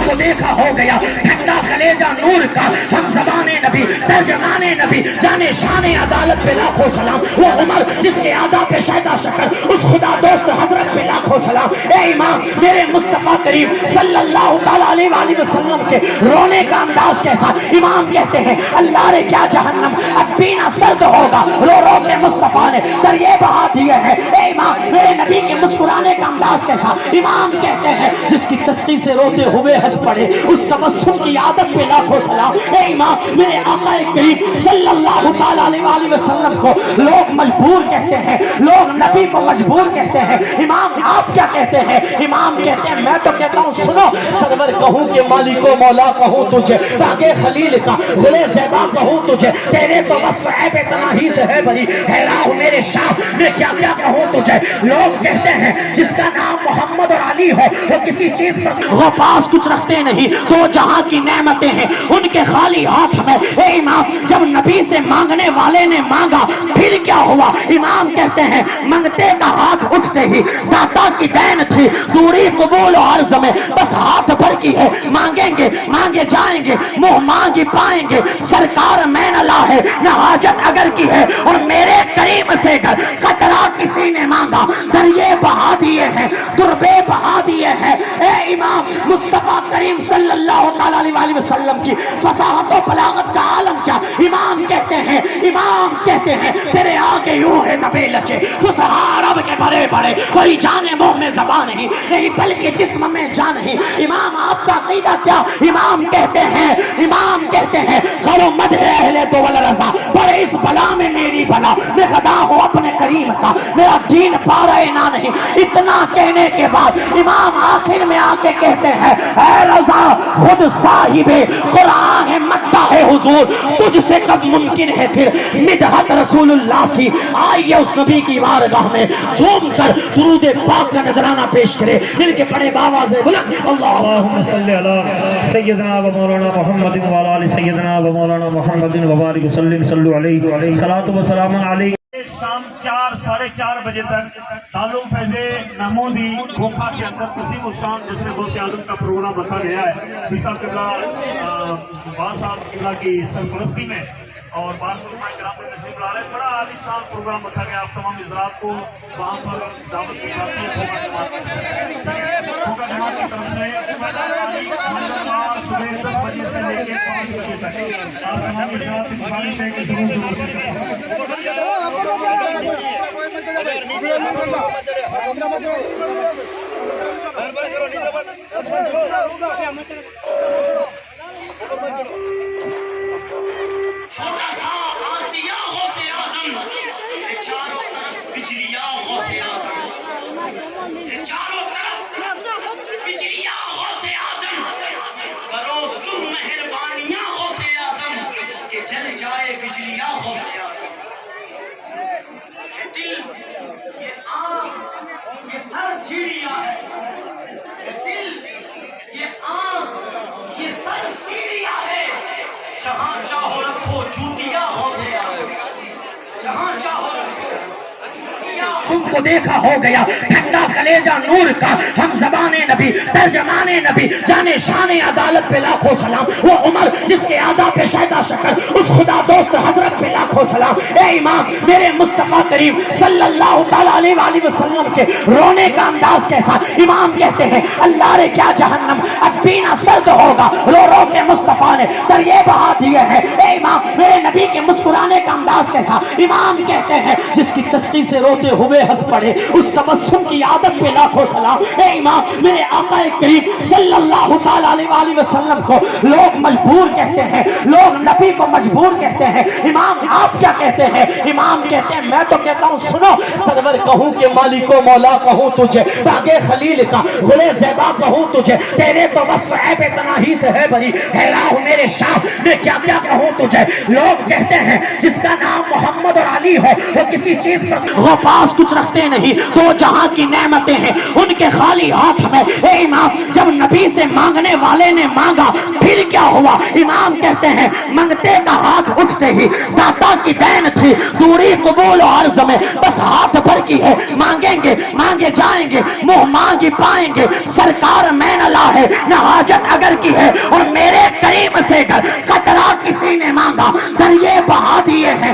को देखा हो गया ठंडा कलेजा नूर का, हम ज़बाने नबी तर्जमाने नबी जाने शाने अदालत पे लाखों सलाम। वो उमर जिसके आदा पे शहदा शक्कर, उस खुदा दोस्त हजरत पे लाखों सलाम। ए इमाम मेरे मुस्तफ़ा करीम सल्लल्लाहु अलैहि वसल्लम के रोने का अंदाज कैसा। इमाम कहते हैं अल्लाह रे क्या जहन्नम अब पीना सर्द होगा, रो रो के मुस्तफ़ा ने दरिए बहा दिए हैं। ए इमाम मेरे नबी के मुस्कुराने का अंदाज कैसा। इमाम कहते हैं जिसकी तस्की से रोते हुए हंस पड़े, उस तबस्सुम की आदत पे लाखों सलाम। ए इमाम मेरे आका करीम सल्लल्लाहु अलैहि वसल्लम को लोग मजबूर कहते हैं, लोग नबी को मजबूर कहते हैं। इमाम आप क्या कहते हैं। इमाम कहते हैं मैं तो कहता हूँ सुनो सरवर कहूँ कि मालिको मौला कहूँ तुझे, बागे खलील का गुले ज़ैबा कहूँ तुझे, तेरे तो बस ऐब तनाही से है बड़ी हैरान मेरे शाह मैं क्या क्या कहूँ तुझे। लोग कहते हैं जिसका नाम मोहम्मद और अली हो वो किसी चीज पर वो पास कुछ रखते नहीं, तो जहाँ की नेमतें हैं उनके खाली हाथ में। ए इमाम जब नबी से मांगने वाले ने मांगा फिर क्या हुआ। इमाम कहते हैं मंगते का हाथ उठते ही दाता की देन थी, दूरी कबूल और अर्ज में बस हाथ भर की है। मांगेंगे मांगे जाएंगे, मुंह मांगी पाएंगे, सरकार में न ला है न हाजत अगर की है, और मेरे करीम से कर कतरा किसी ने मांगा दरिए बहा दिए हैं, दुर्बे बहा दिए हैं। ए इमाम मुस्तफा करीम सल्लल्लाहु अलैहि वसल्लम की फसाहत और बलागत का आलम क्या। इमाम कहते हैं तेरे आगे यूं है नबे लचे फुसहा अरब के बड़े बड़े, कोई जाने मुंह में ज़बान नहीं बल्कि जिस्म में जान नहीं। इमाम आपका अकीदा क्या। इमाम कहते हैं करो मद अहले तो वल रज़ा, बड़े इस बला में मेरी भला, मैं खदा हूँ अपने करीम का, मेरा दीन पा रहे ना नहीं। इतना कहने के बाद इमाम आखिर में आके कहते हैं ऐ रज़ा खुद साहिबे कुरान है मक्का है हुजूर, तुझसे कब मुमकिन है फिर मिदहत रसूलुल्लाह की। आइए उस नबी की बारगाह में झूम कर दुरूद पाक का नजराना पेश करे। इनके बड़े बाबा से बोला अल्लाहुम्मा सल्ली अला सय्यदना व मौलाना मुहम्मद व अला सय्यदना व मौलाना मुहम्मद व बारिक वसल्लम सल्लु अलैहि सलातु व सलाम अलैहि। शाम 4 साढ़े 4 बजे तक तालुम फैज़े महमूदी गोखा के अंदर तस्लीम उशान जिसमें गौसे आज़म का प्रोग्राम रखा गया है। बिसा किबला बार साहब किबला की सरपरस्ती में और बार तशरीफ ला रहे, बड़ा आलीशान प्रोग्राम रखा गया। आप तमाम हज़रात को वहाँ पर दावत की जाती है जमात की तरफ से सुबह 10 बजे से लेकर 5 बजे तक आप तमाम हज़रात से गुज़ारिश है कि छोटा सा आसिया गौसे आज़म, ये चारों तरफ बिजलिया गौसे आज़म, ये चारों तरफ बिजलिया गौसे आज़म, करो तुम मेहरबानियां गौसे आज़म कि जल जाए बिजलिया गौसे आज़म। ये दिल, ये आँख, ये सर सीढ़ियां है, ये दिल, ये आँख, ये सर सीढ़ियां है, जहाँ चाहो रखो चूटियां गौसे आज़म, जहाँ चाहो रखो तुमको देखा हो गया ठंडा कलेजा नूर का, हम ज़बाने नबी तर्जमाने नबी जाने शाने अदालत पे लाखों सलाम। वो उमर जिसके आदा पे शहदा शक्कर, उस खुदा दोस्त हजरत पे लाखों सलाम। ए इमाम मेरे मुस्तफ़ा करीम सल्लल्लाहु अलैहि वसल्लम के रोने का अंदाज कैसा। इमाम कहते हैं अल्लाह रे क्या जहन्नम अब पीना सर्द होगा, रो रो के मुस्तफ़ा ने दरिए बहा दिए हैं। ए इमाम मेरे नबी के मुस्कुराने का अंदाज कैसा। इमाम कहते हैं जिसकी तस्की से रोते हुए हंस पड़े, उस तबस्सुम की आदत पे लाखों सलाम। ए इमाम मेरे आका करीम सल्लल्लाहु अलैहि वसल्लम को लोग मजबूर कहते हैं, लोग नबी को मजबूर कहते हैं। इमाम आप क्या कहते हैं। इमाम कहते हैं मैं तो कहता हूँ सुनो सरवर कहूँ कि मालिको मौला कहूँ तुझे, बागे खलील का गुले ज़ैबा कहूँ तुझे, तेरे तो बस ऐब तनाही से है बड़ी हैरान मेरे शाह मैं क्या क्या कहूँ तुझे। लोग कहते हैं जिसका नाम मोहम्मद और अली हो वो किसी चीज पर वो पास कुछ रखते مانگتے نہیں، دو جہاں کی نعمتیں ہیں ان کے خالی ہاتھ میں۔ اے امام، جب نبی سے مانگنے والے نے مانگا پھر کیا ہوا؟ امام کہتے ہیں منگتے کا ہاتھ اٹھتے ہی داتا کی دین تھی، دوری قبول و عرض میں بس ہاتھ بھر کی ہے، مانگیں گے مانگے جائیں گے، منہ مانگی پائیں گے، سرکار میں نہ لا ہے نہ حاجت اگر کی ہے، اور میرے کریم سے گر قطرہ کسی نے مانگا دریے بہا دیے ہیں۔